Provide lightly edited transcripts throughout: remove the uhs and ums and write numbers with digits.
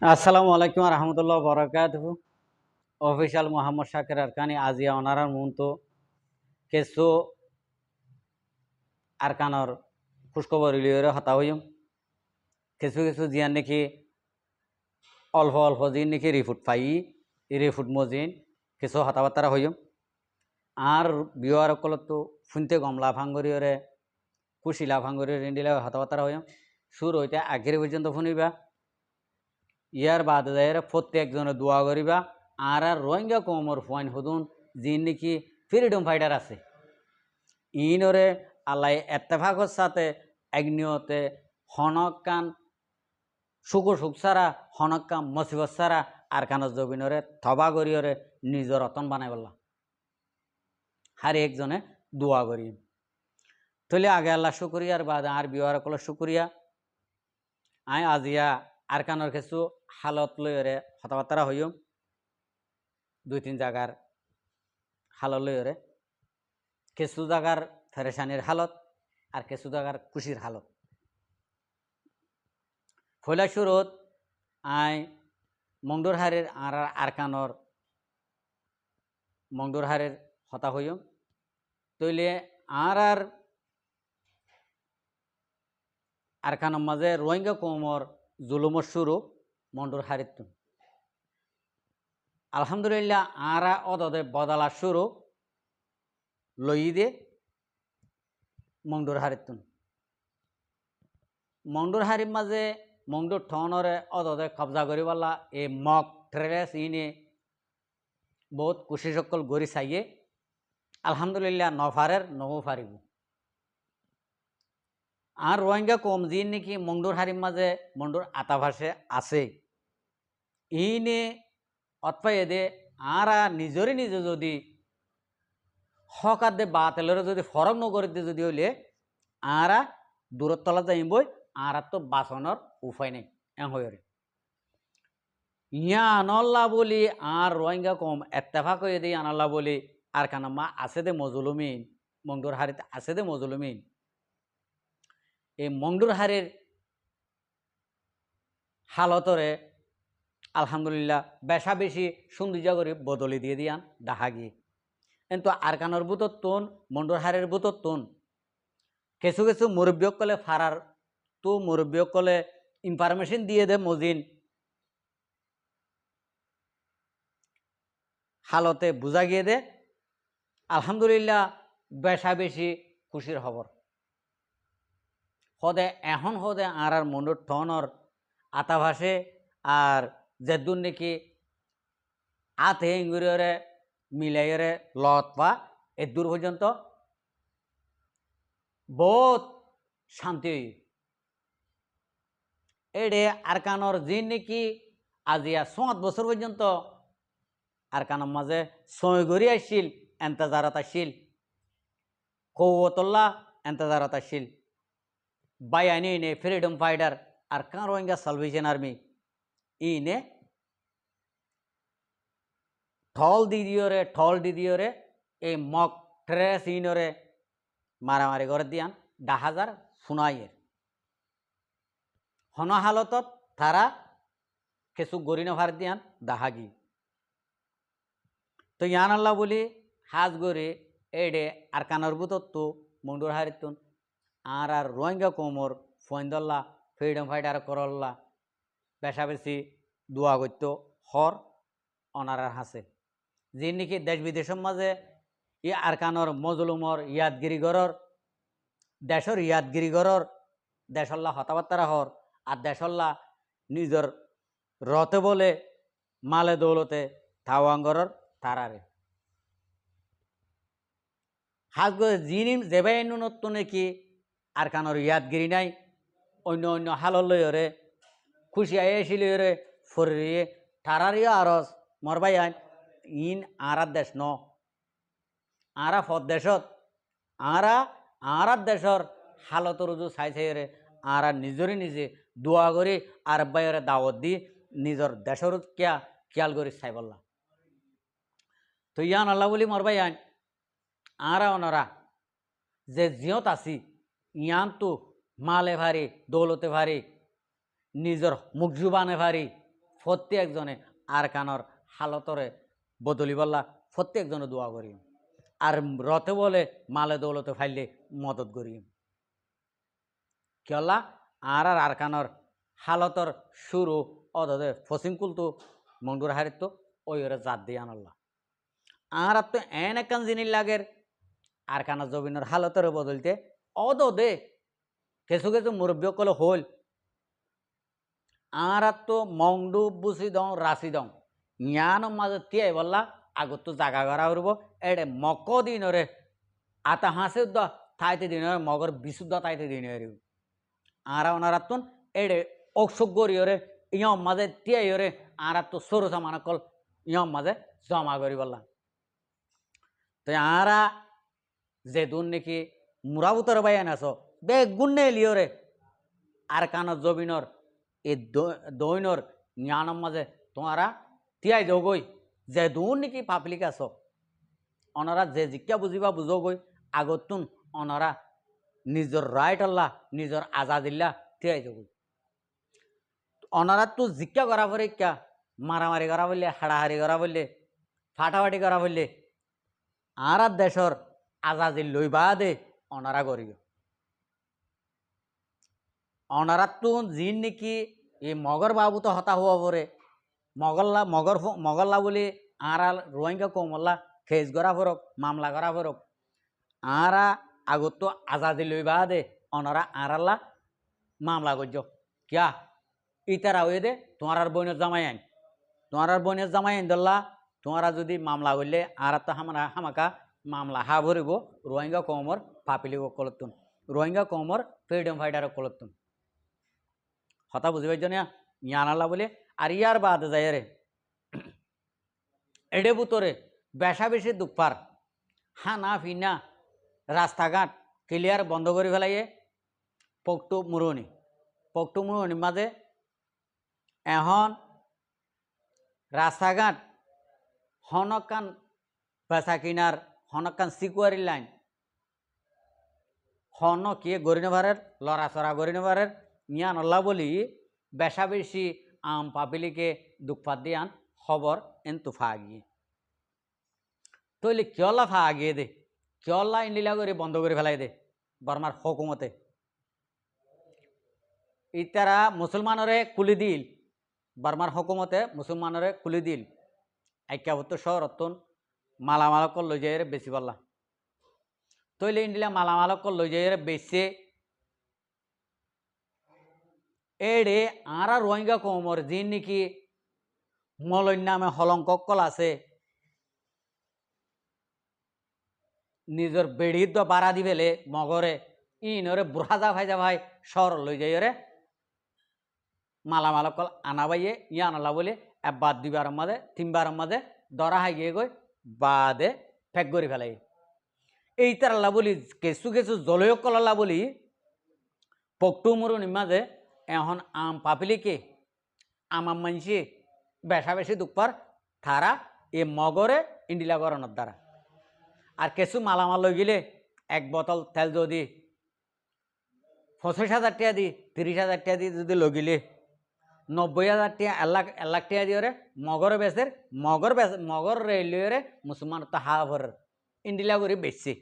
আসসালামু আলাইকুম রহমতুল্লাহ বরকাতুহু অফিসিয়াল মোহাম্মদ শাকির আরকানি আজিয়া অনারার মুহূর্ত কিছু আরকানর খুশখবর ইলিয়রে হতা হইম কিছু কিছু জিয়ান নাকি অল্প অল্প জিন নাকি রিফুট পাই রিফুট মজিন কিছু হতাবার্তা হইম আর বিয়ার কলতো ফুনতে গমলা ভাঙ্গরিয়রে কুশিলা ভাঙ্গরিয়রে ইন্ডিলা হতাবার্তা হইম সুর হইতে আগের পর্যন্ত শুনিবা ইয়ার বাদ যায় প্রত্যেকজনে দোয়া করিবা আর রোহিঙ্গা কমর ফয়েন হদুন যিন নাকি ফ্রিডম ফাইটার আছে ইনরে আল্লাহ এত্তেফাকর সাথে একনিয়তে হনকান সুখ সুখ সারা হনকান মসিবত সারা আর কানজ জবিনরে থবা করিয়রে নিজের রতন বানাই বললা হার একজনে দোয়া করি তলে আগে আল্লাহ শুকরিয়ার বাদ আর বিওয়ার কল শুকরিয়া আয় আজিয়া আর কানর কিছু হালত লইরে হতাবার্তা হইম দুই তিন জায়গার হালত লইরে কিছু জায়গার ফেরেশানির হালত আর কিছু জায়গার খুশির হালত ফয়লা শুরুত আই মংডুরহারের আর আরকানর মংডুরহারের হতা হইম তৈলে আর আরকানর মাঝে রোহিঙ্গা কমর জুলুমর শুরু মন্ডুর হারিতুন আলহামদুলিল্লাহ আরা অদদে বদলা শুরু লই দে মংডুর হারিতুন মংডুর হারির মাঝে মংডুর ঠনরে অদদে কবজা করি বলা এই মক ট্রেস ইনে বহুত খুশি সকল গড়ি চাইয়ে আলহামদুলিল্লাহ নফারের নহু ফারিব আর রোহিঙ্গা কম যিনি নাকি মংডুর হারির মাঝে মংডুর আতাভাসে আছে ইনে অতপাইয়ে দে আরা নিজরে নিজে যদি হকার দে বাতেলের যদি ফরক নগরে দিয়ে যদি হইলে আরা দূরত তলা যাইবই আর তো বাঁচানোর উপায় নেই এম হয়ে ইয়া আনল্লা বলি আর রোহিঙ্গা কম এত্তেফাক হয়ে দিই আনাল্লা বলি আর কানাম্মা আছে দে মজলুমিন মংডুর হারিতে আছে দে মজলুমিন এই মংডুর হারের হালতরে আলহামদুলিল্লাহ বেশা বেশি সৌন্দর্য করে বদলি দিয়ে দিয়ান ডাহা গিয়ে কিন্তু আরকানর বুতর তোন মন্ডুর হারের বুতর তোন কিছু কিছু মুরব্বিয়ক কলে ফারার তো মুরব্বিয়ক কলে ইনফরমেশন দিয়ে দে মজিন হালতে বুঝা গিয়ে দে আলহামদুলিল্লাহ বেশা বেশি খুশির খবর হদে এখন হদে আর মন্ডুর টনর আতাভাসে আর যেদুন নাকি আতে ইঙ্গুরে মিলাইরে লত পা এদূর পর্যন্ত বহুত শান্তি এডে আরকানর যিন নাকি আজিয়া ৭ বছর পর্যন্ত আরকানর মাঝে সই গড়ি আসছিল এন্তেজারত আসছিল কৌতল্লা এন্তেজারত আসছিল বাইয়ানি ইনে ফ্রিডম ফাইটার আর কান রোহিঙ্গা সালভেশন আর্মি ইনে ঠল দিদিওরে এই মক ট্রেস ইনরে মারামারি করে দিয়ান ডাহাজার ফুনাইয়ের হন হালতত তারা কিছু গড়ি নভার দিয়ান দাহাগি তো ইয়ান আল্লাহ বলি হাজ গড়ে এডে আর কানর বুতত্ব মন্ডুর হারিতুন আর রোহিঙ্গা কোমর ফৈন্দল্লা ফ্রিডম ফাইটার করল্লা বেশা বেশি দোয়া করত হর অনারার হাসে যে নাকি দেশ বিদেশের মাঝে ই আরকানর মজলুমর ইয়াদগিরিগরর দেশর ইয়াদগিরিগরর দেশল্লা হতাবার্তারা হর আর দেশল্লা নিজের রতে বলে মালে দৌলতে থাওয়াঙ্গরর তারারে হাজ যিনি যেবাই নতুন নাকি আরকানর ইয়াদগিরি নাই অন্য অন্য হালর লইরে খুশি আইসিলরে ফরিয়ে তারারিও আরস মরবাই আইন ইন আরার দেশ ন আরা ফদ দেশত আরার দেশর হালতর রুজু চাই চাইরে আরা নিজরে নিজে দোয়া করে আর বাইরে দাওয়াত দি নিজর দেশর খেয়াল করে চাই বললা তো ইয়ান আল্লাহ বলি মরবাই আইন আরা ওনারা যে জিয়ত আছি ইয়ান তো মালে ভারি দৌলতে ভারি নিজর মুখ জুবানে ভারি প্রত্যেকজনে আর কানর হালতরে বদলি বললা প্রত্যেকজনে দোয়া করি আর রতে বলে মালে দৌলতে ফাইলে মদত করি কিয়লা আর কানর হালতর শুরু অদে ফসিংকুল তো মন্ডুর হারিত ওই ওরে জাত দিয়ে আনল্লা আর তো এন একান জিনিস লাগের আর কানা জবিনের হালতরে বদলতে অদে কিছু কিছু মুরব্বী কলে হল আর তো মংডু বুসি দং রাশি দং জ্ঞান মাঝে তিয়াই বললা আগত তো জাগা করা হইব এডে মক দিনরে আতা হাসে দ তাইতে দিনরে মগর বিশুদ্ধ তাইতে দিনরে আর ওনারাতুন এডে অসুখ গরিয়রে ইয়ম মাঝে তিয়াইরে আর তো সরু সামান কল ইয়ম মাঝে জমা করি বললা তো আরা যে দুন নাকি মুরাবুতর বাইয়ান আস বেগুনে লিওরে আর কানর জবিনর এই দৈনর জ্ঞানম মাঝে তোমারা তিয়াই যাওগই যে দুন নাকি পাবলিক আস অনারা যে জিজ্ঞা বুঝিবা বুঝোগই আগতুন অনারা নিজের রাইট আল্লাহ নিজের আজাদিল্লা তিয়াই যাওগই অনারা তো জিজ্ঞা করা পরে ক্যা মারামারি করা বললে হাড়াহাড়ি করা বললে ফাটাফাটি করা বললে আর দেশর আজাদি লইবা দে অনারা করিও অনারা তো জিন নাকি এই মগর বাবু তো হতা হওয়া পরে মগল্লা বলে আর রোহিঙ্গা কমল্লা খেজ করা ফরক মামলা করা ফরক আর আগত তো আজাদি লইবা দে অনারা আরাল্লা মামলা করছ কিয়া ইতারা হয়ে দে তোমার আর বোনের জামাই আইন তোমার আর বোনের জামাই আইন দল্লা তোমারা যদি মামলা করলে আর তো হামাকা মামলা হা ভরিব রোহিঙ্গা কমর পাপিলি কলতুন রোহিঙ্গা কমর ফ্রিডম ফাইটার কলতুন হতা বুঝি পাইছ না ইয়ানাল্লা বলে আর ইয়ার বাদ যায় রে এডে বুতরে বেশা বেশি দুপার হানা ফিনা রাস্তাঘাট ক্লিয়ার বন্ধ করে ফেলাইয়ে পকটু মুরুনি মাঝে এখন রাস্তাঘাট হনকান বেচা কিনার হনকান সিকুয়ারি লাইন হন কিয়ে গরিনভারের লড়াচড়া গরিনভারের ইয়ান আল্লাহ বলি বেশা বেশি আম পাপিলিকে দুঃখাত দিয়ান খবর এন্তু ফা গিয়ে তৈলে কিয়লা ফা আগিয়ে দে কিয়লা ইন্ডিলা করে বন্ধ করে ফেলাই দে বর্মার হকুমতে ইতারা মুসলমানরে কুলি দিল বর্মার হকুমতে মুসলমানরে কুলি দিল আইক্যাভূত শহরতন মালামালক লই যাই বেশি পাল্লা তৈলে ইন্ডিলা মালামালক লই যাই বেশি এডে আরা রোহিঙ্গা কমর যিন নাকি মলয় নামে হলঙ্ককল আছে নিজের বেড়ির দ বাড়া দি ফেলে মগরে ইনরে বুড়াজা ভাই শহর লই যাই রে মালামালকল আনা বাইয়ে ইয়া আনালা বলে বাদ দুইবার মাঝে তিনবার মাঝে দরা হাই গিয়ে গই বাদে ফেক করে ফেলাই এই তার আল্লাহ বলি কেসু কেসু জলয় কলাল্লা বলি পকটু মরুনি মাঝে এখন আম পাপিলিকে আমার মানসি বেশা বেশি দুঃখপার তারা এ মগরে ইন্ডিলা গরণের দ্বারা আর কিছু মালামাল লই গেলে এক বোতল তেল যদি 25,000 টাকা দি 30,000 টাকা দি যদি লগিলে 90,000 টাকা 1 লাখ টাকা দিয়ে মগরে বেচের মগর রেলিয়ে মুসলমান তো হাফর ইন্ডিলা করে বেচছে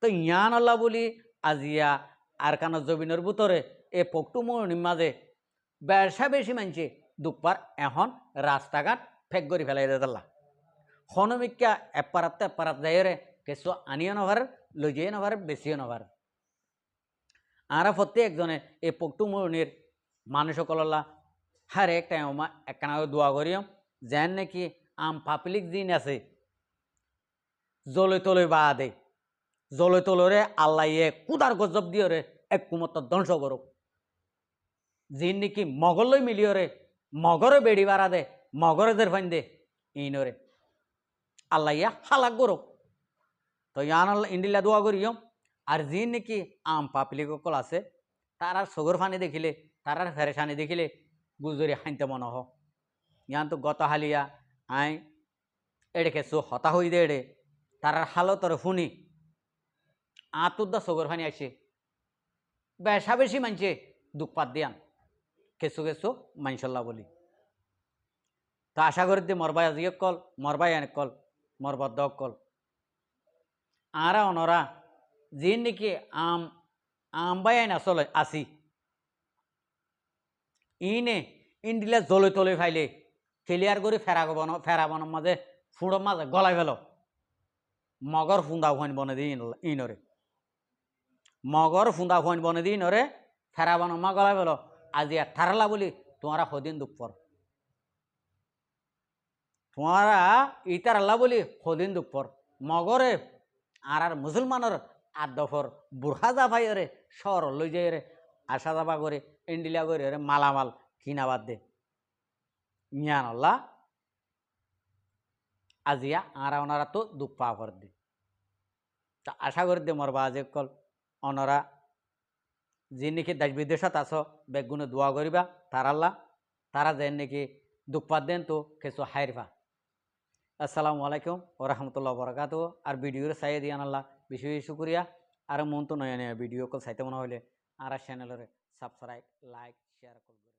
তো ইয়ান আল্লাহ বলি আজিয়া আর কান জবিনের ভিতরে এ পকটু মরুনির মাঝে বেশা বেশি মানছে দুঃখপার এখন রাস্তাঘাট ফেক করে ফেলাই দিলা হনমিকা এপারাত যাইরে কিছু আনিও নভার লই যাই নভার বেশিও নভার আর প্রত্যেকজনে এই পকটু মরুনির মানুষ সকল্লা হার এক টাইমা একখানা দোয়া করিও যেন নাকি আম পাবলিক দিন আছে জলে তলে বা দে জলে তলরে আল্লাহ কুদার গজব দিয়ে রে এক কুমত ধ্বংস করুক যিন নাকি মগলই মিলিয়রে মগরে বেড়ি বাড়া দে মগরে দের ফাইন দে ইনরে আল্লাহ হালাক করুক তো ইয়ান আল্লাহ ইন্ডিলা দোয়া করিও আর যিন নাকি আম পাবলিক সকল আছে তারা সগর ফানি দেখিলে তারার ফেরেশানি দেখিলে গুজরি হাইতে মনে হ ইয়ান তো গত হালিয়া আই এড়ে কেসু হতা হই দে এড়ে তারার হালতরে শুনি আতুদ্দা সগর ফানি আসে বেশা বেশি মানছে দুঃখপাত দিয়ান কেসু কেসু মানসল্লা বলি তো আশা করি যে মরবাই আজি কল মরবাই অনেক কল মরবদ্দ কল আরা অনরা যিন নাকি আমবাই আইন আসলে আসি ইনে ইন্ডিলা জলে তলে ফাইলে ক্লিয়ার করে ফেরাবনের মাঝে ফুড়োর মাঝে গলায় ফেল মগর ফুন্দা ফাইন বনে দিই ইনরে মগর ফুন্দা ফাইন বনে দিই ইনরে ফেরাবনের মা গলায় ফেল আজি থারলা বলি তোমারা সদিন দুঃপর তোমারা ইতার আল্লাহ বলি সদিন দুঃপর মগরে আর মুসলমানের আদফর বুরহা জাফাই রে শহর লই যাই রে আসা যাবা করে ইন্ডিলা করে রে মালামাল কিনা বাদ দে মিয়ান আল্লাহ আজিয়া আর ওনারা তো দুঃখ পা কর দে তা আশা করি দে মরবা আজ কল ওনারা যে নাকি দেশ বিদেশত আস বেগুনে দোয়া করিবা তার আল্লাহ তারা যে নাকি দুঃখ পাত দেন তো কিছু হাইরবা আসসালামু আলাইকুম ও রহমতুল্লাহ বরকাত আর ভিডিওর চাই দিয়ান আল্লাহ বেশি বেশি শুক্রিয়া আর মন তো নয় ভিডিও কল চাইতে মনে হলে আর চ্যানেলের সাবস্ক্রাইব লাইক শেয়ার করবে।